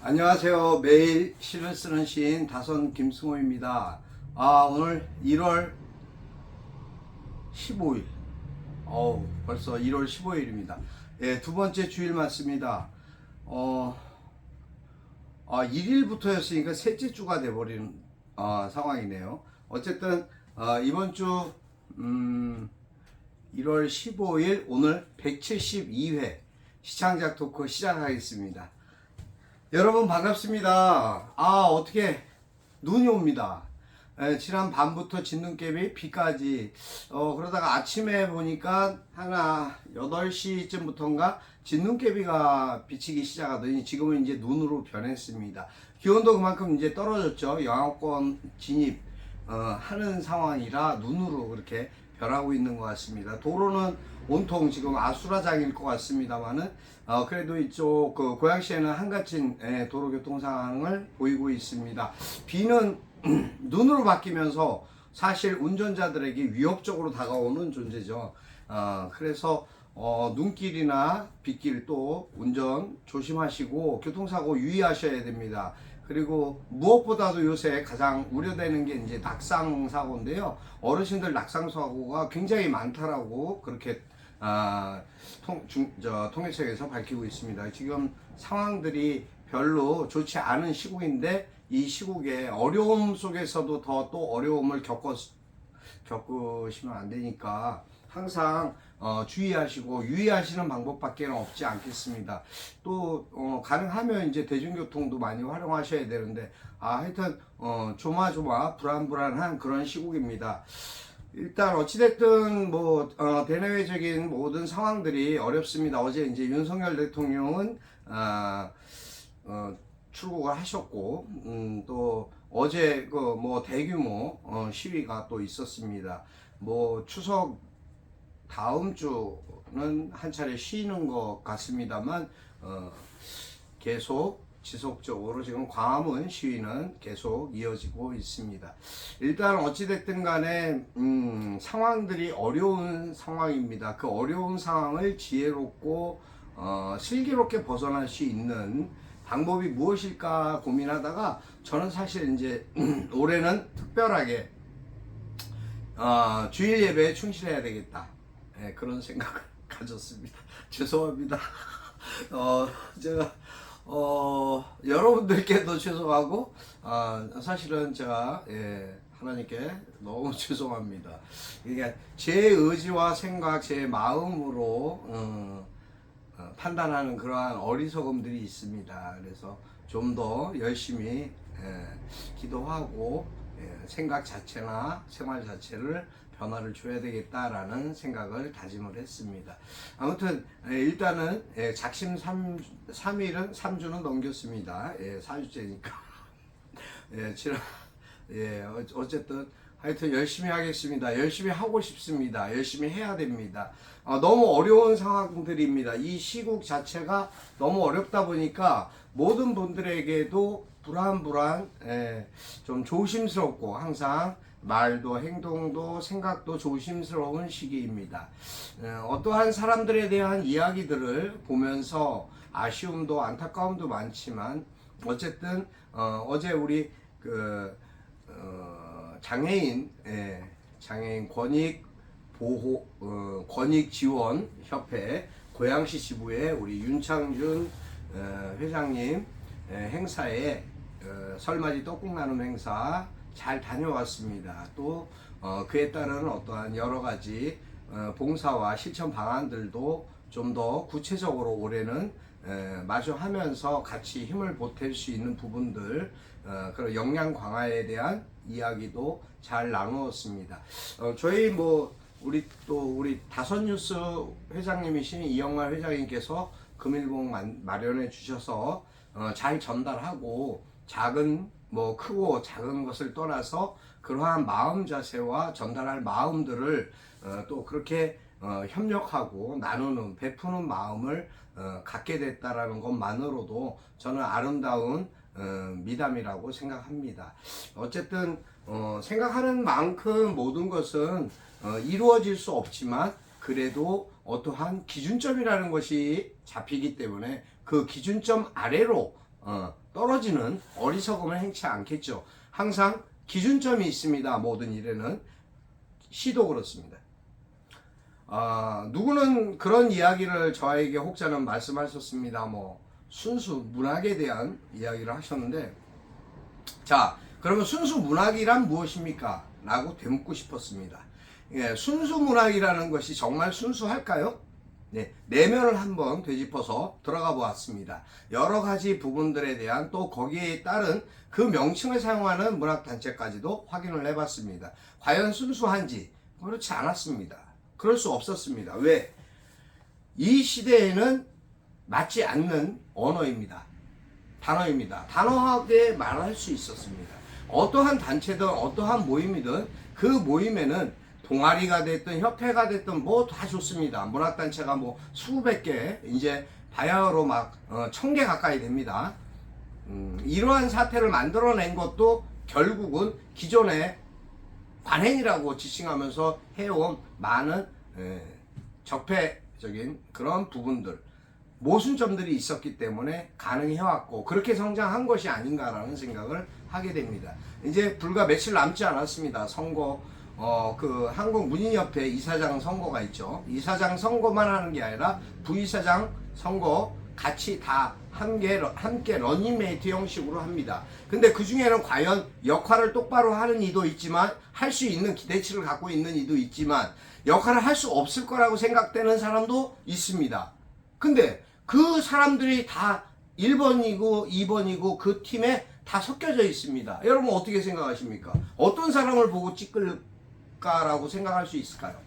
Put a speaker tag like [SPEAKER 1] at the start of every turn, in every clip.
[SPEAKER 1] 안녕하세요. 매일 시를 쓰는 시인 다선 김승호입니다. 오늘 1월 15일. 벌써 1월 15일입니다. 예, 두 번째 주일 맞습니다. 1일부터였으니까 셋째 주가 돼버린 상황이네요. 어쨌든 이번 주 1월 15일 오늘 172회 시창작 토크 시작하겠습니다. 여러분 반갑습니다. 어떻게 눈이 옵니다. 지난 밤부터 진눈깨비 비까지 그러다가 아침에 보니까 8시쯤부터인가 진눈깨비가 비치기 시작하더니 지금은 이제 눈으로 변했습니다. 기온도 그만큼 이제 떨어졌죠. 영하권 진입 하는 상황이라 눈으로 그렇게 변하고 있는 것 같습니다. 도로는 온통 지금 아수라장일 것 같습니다만은 그래도 이쪽 그 고양시에는 한가진 도로교통 상황을 보이고 있습니다. 비는 눈으로 바뀌면서 사실 운전자들에게 위협적으로 다가오는 존재죠. 그래서 눈길이나 빗길 또 운전 조심하시고 교통사고 유의하셔야 됩니다. 그리고 무엇보다도 요새 가장 우려되는 게 이제 낙상 사고인데요. 어르신들 낙상 사고가 굉장히 많다라고 그렇게 통계청에서 밝히고 있습니다. 지금 상황들이 별로 좋지 않은 시국인데 이 시국에 어려움 속에서도 더 또 어려움을 겪으시면 안 되니까 항상 주의하시고 유의하시는 방법밖에 없지 않겠습니다. 또 가능하면 이제 대중교통도 많이 활용하셔야 되는데 하여튼 조마조마 불안불안한 그런 시국입니다. 일단 어찌됐든 대내외적인 모든 상황들이 어렵습니다. 어제 이제 윤석열 대통령은 출국을 하셨고 또 어제 대규모 시위가 또 있었습니다. 추석 다음 주는 한 차례 쉬는 것 같습니다만 계속 지속적으로 지금 광화문 시위는 계속 이어지고 있습니다. 일단 어찌됐든 간에 상황들이 어려운 상황입니다. 그 어려운 상황을 지혜롭고 슬기롭게 벗어날 수 있는 방법이 무엇일까 고민하다가 저는 사실 이제 올해는 특별하게 주일 예배에 충실해야 되겠다. 그런 생각을 가졌습니다. 죄송합니다. 제가 여러분들께도 죄송하고 사실은 제가 하나님께 너무 죄송합니다. 이게 제 의지와 생각, 제 마음으로 판단하는 그러한 어리석음들이 있습니다. 그래서 좀 더 열심히 기도하고 생각 자체나 생활 자체를 변화를 줘야 되겠다라는 생각을 다짐을 했습니다. 아무튼 일단은 작심 3일은 3주는 넘겼습니다. 4주째니까 어쨌든 하여튼 열심히 하겠습니다. 열심히 하고 싶습니다. 열심히 해야 됩니다. 너무 어려운 상황들입니다. 이 시국 자체가 너무 어렵다 보니까 모든 분들에게도 불안, 좀 조심스럽고 항상 말도 행동도 생각도 조심스러운 시기입니다. 어떠한 사람들에 대한 이야기들을 보면서 아쉬움도 안타까움도 많지만 어쨌든 어제 우리 장애인 권익 보호 권익 지원 협회 고양시 지부의 우리 윤창준 회장님 행사에 설맞이 떡국 나눔 행사 잘 다녀왔습니다. 또 그에 따른 어떠한 여러 가지 봉사와 실천 방안들도 좀 더 구체적으로 올해는 마주하면서 같이 힘을 보탤 수 있는 부분들 그런 역량 강화에 대한 이야기도 잘 나누었습니다. 저희 우리 다선뉴스 회장님이신 이영말 회장님께서 금일봉 마련해 주셔서 잘 전달하고 크고 작은 것을 떠나서 그러한 마음 자세와 전달할 마음들을 또 그렇게 협력하고 나누는 베푸는 마음을 갖게 됐다라는 것만으로도 저는 아름다운 미담이라고 생각합니다. 어쨌든 생각하는 만큼 모든 것은 이루어질 수 없지만 그래도 어떠한 기준점이라는 것이 잡히기 때문에 그 기준점 아래로 떨어지는 어리석음을 행치 않겠죠. 항상 기준점이 있습니다. 모든 일에는. 시도 그렇습니다. 누구는 그런 이야기를 저에게 혹자는 말씀하셨습니다. 순수 문학에 대한 이야기를 하셨는데, 자, 그러면 순수 문학이란 무엇입니까? 라고 되묻고 싶었습니다. 순수 문학이라는 것이 정말 순수할까요? 네, 내면을 한번 되짚어서 들어가 보았습니다. 여러 가지 부분들에 대한 또 거기에 따른 그 명칭을 사용하는 문학단체까지도 확인을 해봤습니다. 과연 순수한지 그렇지 않았습니다. 그럴 수 없었습니다. 왜? 이 시대에는 맞지 않는 언어입니다. 단어입니다. 단호하게 말할 수 있었습니다. 어떠한 단체든 어떠한 모임이든 그 모임에는 동아리가 됐든 협회가 됐든 다 좋습니다. 문학단체가 수백 개, 이제 바야흐로 1000개 가까이 됩니다. 이러한 사태를 만들어낸 것도 결국은 기존의 관행이라고 지칭하면서 해온 많은 적폐적인 그런 부분들, 모순점들이 있었기 때문에 가능해왔고 그렇게 성장한 것이 아닌가라는 생각을 하게 됩니다. 이제 불과 며칠 남지 않았습니다. 선거, 한국문인협회 이사장 선거가 있죠. 이사장 선거만 하는 게 아니라 부이사장 선거 같이 다 함께 러닝메이트 형식으로 합니다. 근데 그 중에는 과연 역할을 똑바로 하는 이도 있지만, 할 수 있는 기대치를 갖고 있는 이도 있지만, 역할을 할 수 없을 거라고 생각되는 사람도 있습니다. 근데 그 사람들이 다 1번이고 2번이고 그 팀에 다 섞여져 있습니다. 여러분 어떻게 생각하십니까? 어떤 사람을 보고 찍을까라고 생각할 수 있을까요?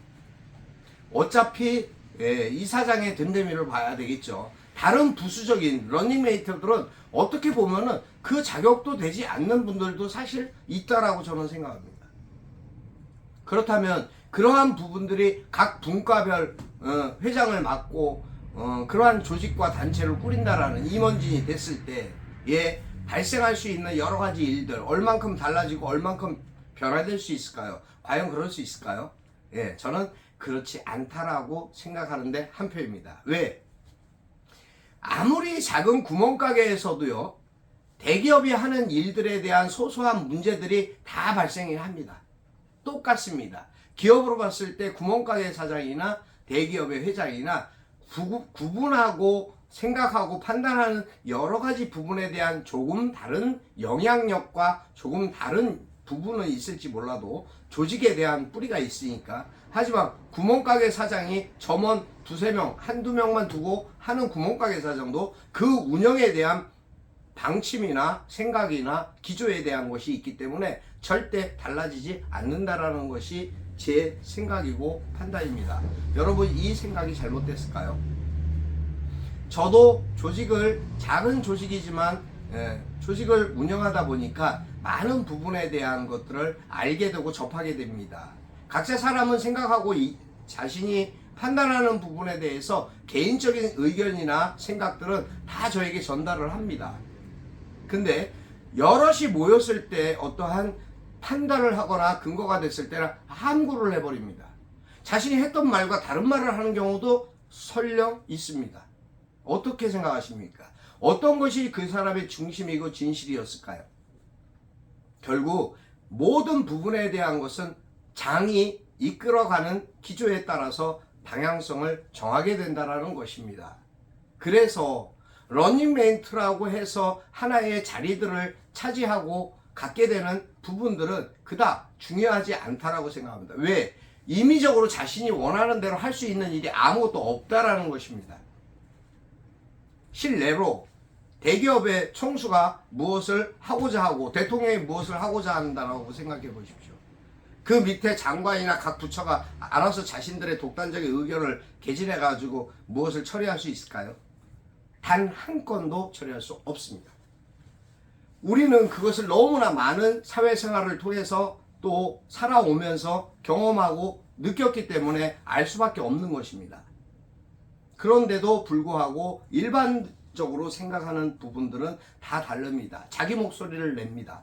[SPEAKER 1] 어차피 이사장의 됨됨이를 봐야 되겠죠. 다른 부수적인 러닝메이트들은 어떻게 보면은 그 자격도 되지 않는 분들도 사실 있다라고 저는 생각합니다. 그렇다면 그러한 부분들이 각 분과별 회장을 맡고 그러한 조직과 단체를 꾸린다라는 임원진이 됐을 때에 발생할 수 있는 여러 가지 일들, 얼만큼 달라지고 얼만큼 변화될 수 있을까요? 과연 그럴 수 있을까요? 저는 그렇지 않다라고 생각하는데 한 표입니다. 왜? 아무리 작은 구멍가게에서도요, 대기업이 하는 일들에 대한 소소한 문제들이 다 발생을 합니다. 똑같습니다. 기업으로 봤을 때 구멍가게 사장이나 대기업의 회장이나 구분하고 생각하고 판단하는 여러 가지 부분에 대한 조금 다른 영향력과 조금 다른 부분은 있을지 몰라도 조직에 대한 뿌리가 있으니까. 하지만 구멍가게 사장이 점원 두세 명, 한두 명만 두고 하는 구멍가게 사장도 그 운영에 대한 방침이나 생각이나 기조에 대한 것이 있기 때문에 절대 달라지지 않는다라는 것이 제 생각이고 판단입니다. 여러분, 이 생각이 잘못됐을까요? 저도 조직을, 작은 조직이지만 조직을 운영하다 보니까 많은 부분에 대한 것들을 알게 되고 접하게 됩니다. 각자 사람은 생각하고 자신이 판단하는 부분에 대해서 개인적인 의견이나 생각들은 다 저에게 전달을 합니다. 근데 여럿이 모였을 때 어떠한 판단을 하거나 근거가 됐을 때는 함구를 해버립니다. 자신이 했던 말과 다른 말을 하는 경우도 설령 있습니다. 어떻게 생각하십니까? 어떤 것이 그 사람의 중심이고 진실이었을까요? 결국 모든 부분에 대한 것은 장이 이끌어가는 기조에 따라서 방향성을 정하게 된다는 것입니다. 그래서 러닝메이트라고 해서 하나의 자리들을 차지하고 갖게 되는 부분들은 그닥 중요하지 않다라고 생각합니다. 왜? 임의적으로 자신이 원하는 대로 할 수 있는 일이 아무것도 없다라는 것입니다. 실내로 대기업의 총수가 무엇을 하고자 하고 대통령이 무엇을 하고자 한다고 생각해 보십시오. 그 밑에 장관이나 각 부처가 알아서 자신들의 독단적인 의견을 개진해 가지고 무엇을 처리할 수 있을까요? 단 한 건도 처리할 수 없습니다. 우리는 그것을 너무나 많은 사회생활을 통해서 또 살아오면서 경험하고 느꼈기 때문에 알 수밖에 없는 것입니다. 그런데도 불구하고 일반적으로 생각하는 부분들은 다 다릅니다. 자기 목소리를 냅니다.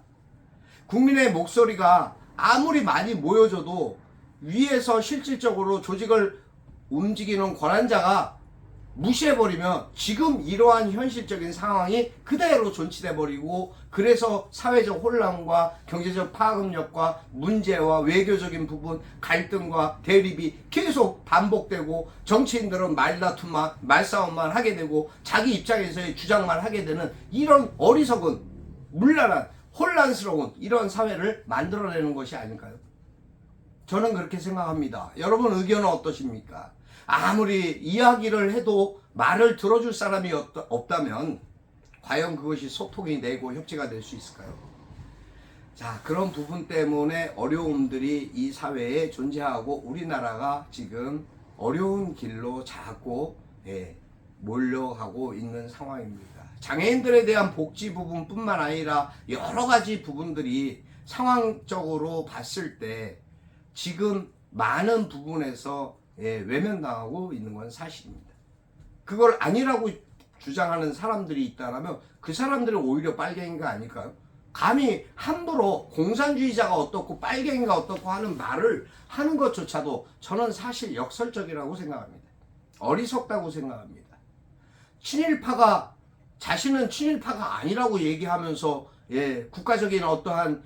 [SPEAKER 1] 국민의 목소리가 아무리 많이 모여져도 위에서 실질적으로 조직을 움직이는 권한자가 무시해버리면 지금 이러한 현실적인 상황이 그대로 존치돼 버리고, 그래서 사회적 혼란과 경제적 파급력과 문제와 외교적인 부분, 갈등과 대립이 계속 반복되고, 정치인들은 말다툼만, 말싸움만 하게 되고, 자기 입장에서의 주장만 하게 되는 이런 어리석은, 문란한, 혼란스러운 이런 사회를 만들어내는 것이 아닐까요? 저는 그렇게 생각합니다. 여러분 의견은 어떠십니까? 아무리 이야기를 해도 말을 들어줄 사람이 없다면 과연 그것이 소통이 되고 협치가 될 수 있을까요? 자, 그런 부분 때문에 어려움들이 이 사회에 존재하고 우리나라가 지금 어려운 길로 자꾸 몰려가고 있는 상황입니다. 장애인들에 대한 복지 부분뿐만 아니라 여러 가지 부분들이 상황적으로 봤을 때 지금 많은 부분에서 외면당하고 있는 건 사실입니다. 그걸 아니라고 주장하는 사람들이 있다면 그 사람들은 오히려 빨갱이가 아닐까요? 감히 함부로 공산주의자가 어떻고 빨갱이가 어떻고 하는 말을 하는 것조차도 저는 사실 역설적이라고 생각합니다. 어리석다고 생각합니다. 친일파가 자신은 친일파가 아니라고 얘기하면서 국가적인 어떠한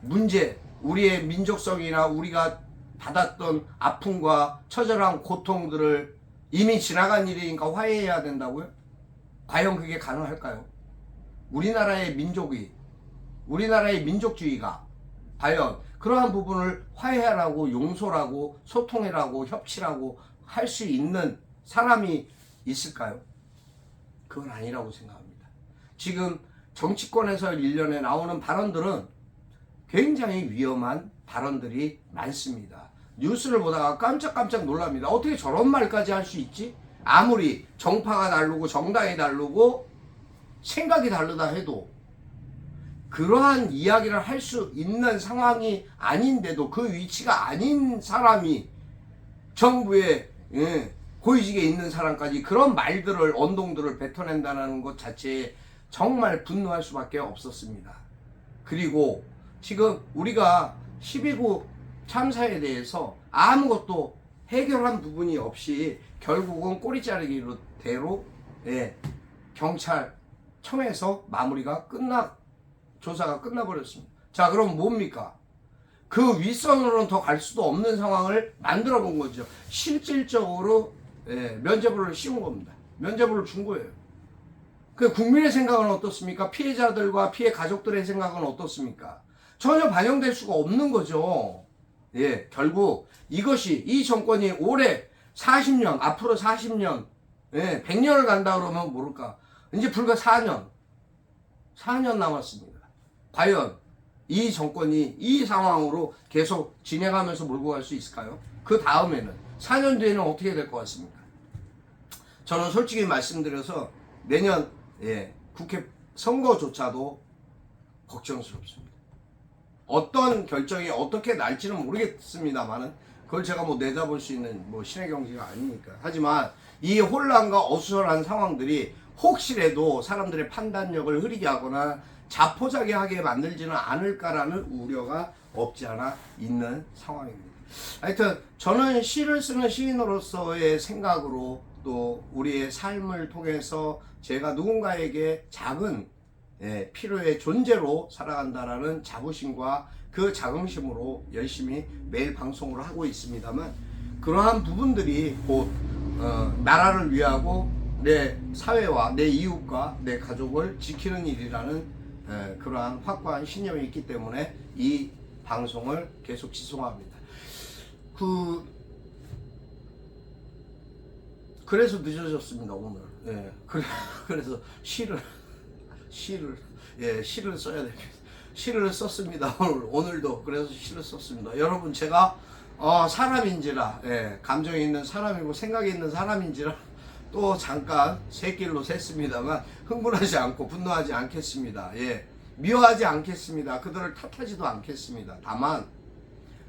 [SPEAKER 1] 문제, 우리의 민족성이나 우리가 받았던 아픔과 처절한 고통들을 이미 지나간 일이니까 화해해야 된다고요? 과연 그게 가능할까요? 우리나라의 민족이, 우리나라의 민족주의가 과연 그러한 부분을 화해하라고, 용서라고, 소통해라고, 협치라고 할 수 있는 사람이 있을까요? 그건 아니라고 생각합니다. 지금 정치권에서 일련에 나오는 발언들은 굉장히 위험한 발언들이 많습니다. 뉴스를 보다가 깜짝깜짝 놀랍니다. 어떻게 저런 말까지 할 수 있지? 아무리 정파가 다르고 정당이 다르고 생각이 다르다 해도 그러한 이야기를 할 수 있는 상황이 아닌데도 그 위치가 아닌 사람이 정부에 고위직에 있는 사람까지 그런 말들을, 언동들을 뱉어낸다는 것 자체에 정말 분노할 수밖에 없었습니다. 그리고 지금 우리가 12구 참사에 대해서 아무것도 해결한 부분이 없이 결국은 꼬리자르기로 대로 경찰청에서 마무리가 조사가 끝나버렸습니다. 자, 그럼 뭡니까? 그 윗선으로는 더 갈 수도 없는 상황을 만들어 본 거죠. 실질적으로 면죄부를 씌운 겁니다. 면죄부를 준 거예요. 그 국민의 생각은 어떻습니까? 피해자들과 피해 가족들의 생각은 어떻습니까? 전혀 반영될 수가 없는 거죠. 결국 이것이, 이 정권이 올해 40년, 앞으로 40년, 100년을 간다 그러면 모를까. 이제 불과 4년 남았습니다. 과연 이 정권이 이 상황으로 계속 진행하면서 몰고 갈 수 있을까요? 그 다음에는 4년 뒤에는 어떻게 될 것 같습니까? 저는 솔직히 말씀드려서 내년 국회 선거조차도 걱정스럽습니다. 어떤 결정이 어떻게 날지는 모르겠습니다만은 그걸 제가 내다볼 수 있는 신의 경지가 아니니까. 하지만 이 혼란과 어수선한 상황들이 혹시라도 사람들의 판단력을 흐리게 하거나 자포자기하게 만들지는 않을까라는 우려가 없지 않아 있는 상황입니다. 하여튼 저는 시를 쓰는 시인으로서의 생각으로, 또 우리의 삶을 통해서 제가 누군가에게 작은 필요의 존재로 살아간다라는 자부심과 그 자긍심으로 열심히 매일 방송을 하고 있습니다만, 그러한 부분들이 곧 나라를 위하고 내 사회와 내 이웃과 내 가족을 지키는 일이라는 그러한 확고한 신념이 있기 때문에 이 방송을 계속 지속합니다. 그래서 늦어졌습니다, 오늘. 그래서 시를 써야 됩니다. 시를 썼습니다. 오늘도 그래서 시를 썼습니다. 여러분, 제가 사람인지라, 감정이 있는 사람이고 생각이 있는 사람인지라 또 잠깐 새길로 샜습니다만 흥분하지 않고 분노하지 않겠습니다. 미워하지 않겠습니다. 그들을 탓하지도 않겠습니다. 다만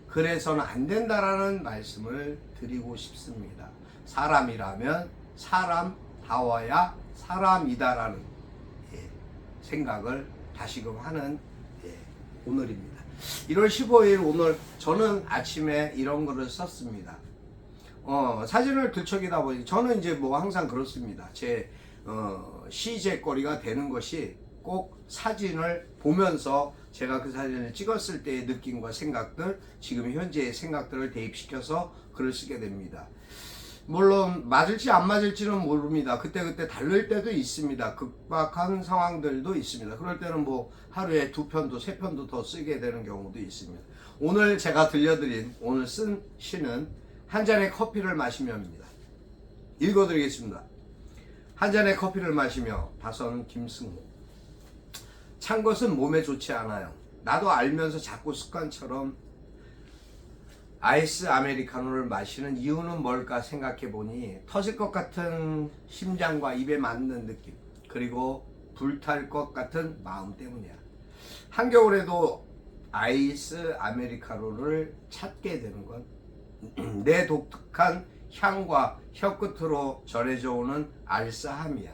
[SPEAKER 1] 그래서는 안 된다라는 말씀을 드리고 싶습니다. 사람이라면 사람다워야 사람이다라는 생각을 다시금 하는 오늘입니다. 1월 15일 오늘 저는 아침에 이런 글을 썼습니다. 사진을 들척이다 보니 저는 이제 뭐 항상 그렇습니다. 제 시제거리가 되는 것이 꼭 사진을 보면서 제가 그 사진을 찍었을 때의 느낌과 생각들, 지금 현재의 생각들을 대입시켜서 글을 쓰게 됩니다. 물론 맞을지 안 맞을지는 모릅니다. 그때그때 다를 때도 있습니다. 급박한 상황들도 있습니다. 그럴 때는 뭐 하루에 2편도 3편도 더 쓰게 되는 경우도 있습니다. 오늘 제가 들려드린 오늘 쓴 시는 한 잔의 커피를 마시며입니다. 읽어드리겠습니다. 한 잔의 커피를 마시며 다선 김승호. 찬 것은 몸에 좋지 않아요. 나도 알면서 자꾸 습관처럼 아이스 아메리카노를 마시는 이유는 뭘까 생각해보니 터질 것 같은 심장과 입에 맞는 느낌, 그리고 불탈 것 같은 마음 때문이야. 한겨울에도 아이스 아메리카노를 찾게 되는 건 내 독특한 향과 혀끝으로 전해져 오는 알싸함이야.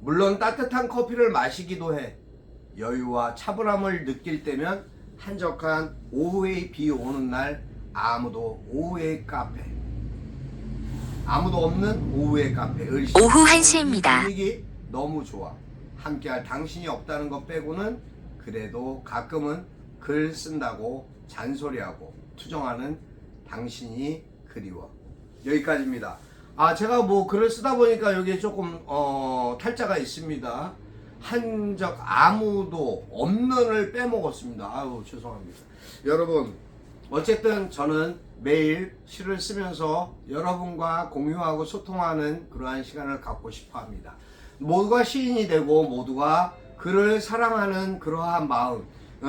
[SPEAKER 1] 물론 따뜻한 커피를 마시기도 해. 여유와 차분함을 느낄 때면 한적한 오후에 비 오는 날 오후의 카페, 아무도 없는 오후의 카페,
[SPEAKER 2] 오후 1시입니다.
[SPEAKER 1] 분위기 너무 좋아. 함께할 당신이 없다는 것 빼고는 그래도 가끔은 글 쓴다고 잔소리하고 투정하는 당신이 그리워. 여기까지입니다. 제가 뭐 글을 쓰다 보니까 여기에 조금 탈자가 있습니다. 한적 아무도 없는을 빼먹었습니다. 아유, 죄송합니다. 여러분, 어쨌든 저는 매일 시를 쓰면서 여러분과 공유하고 소통하는 그러한 시간을 갖고 싶어 합니다. 모두가 시인이 되고 모두가 글을 사랑하는 그러한 마음,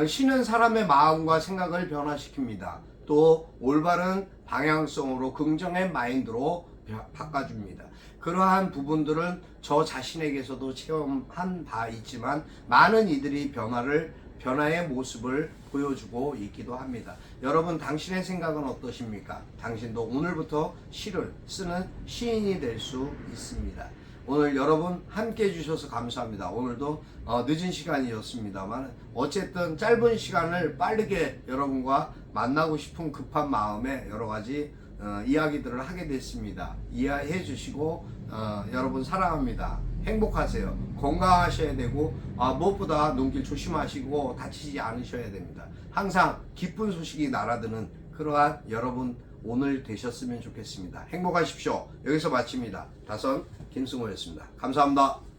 [SPEAKER 1] 시는 사람의 마음과 생각을 변화시킵니다. 또 올바른 방향성으로 긍정의 마인드로 바꿔줍니다. 그러한 부분들은 저 자신에게서도 체험한 바 있지만 많은 이들이 변화의 모습을 보여주고 있기도 합니다. 여러분, 당신의 생각은 어떠십니까? 당신도 오늘부터 시를 쓰는 시인이 될 수 있습니다. 오늘 여러분 함께 해주셔서 감사합니다. 오늘도 늦은 시간이었습니다만 어쨌든 짧은 시간을 빠르게 여러분과 만나고 싶은 급한 마음에 여러가지 이야기들을 하게 됐습니다. 이해해 주시고 여러분 사랑합니다. 행복하세요. 건강하셔야 되고 무엇보다 눈길 조심하시고 다치지 않으셔야 됩니다. 항상 기쁜 소식이 날아드는 그러한 여러분 오늘 되셨으면 좋겠습니다. 행복하십시오. 여기서 마칩니다. 다선 김승호였습니다. 감사합니다.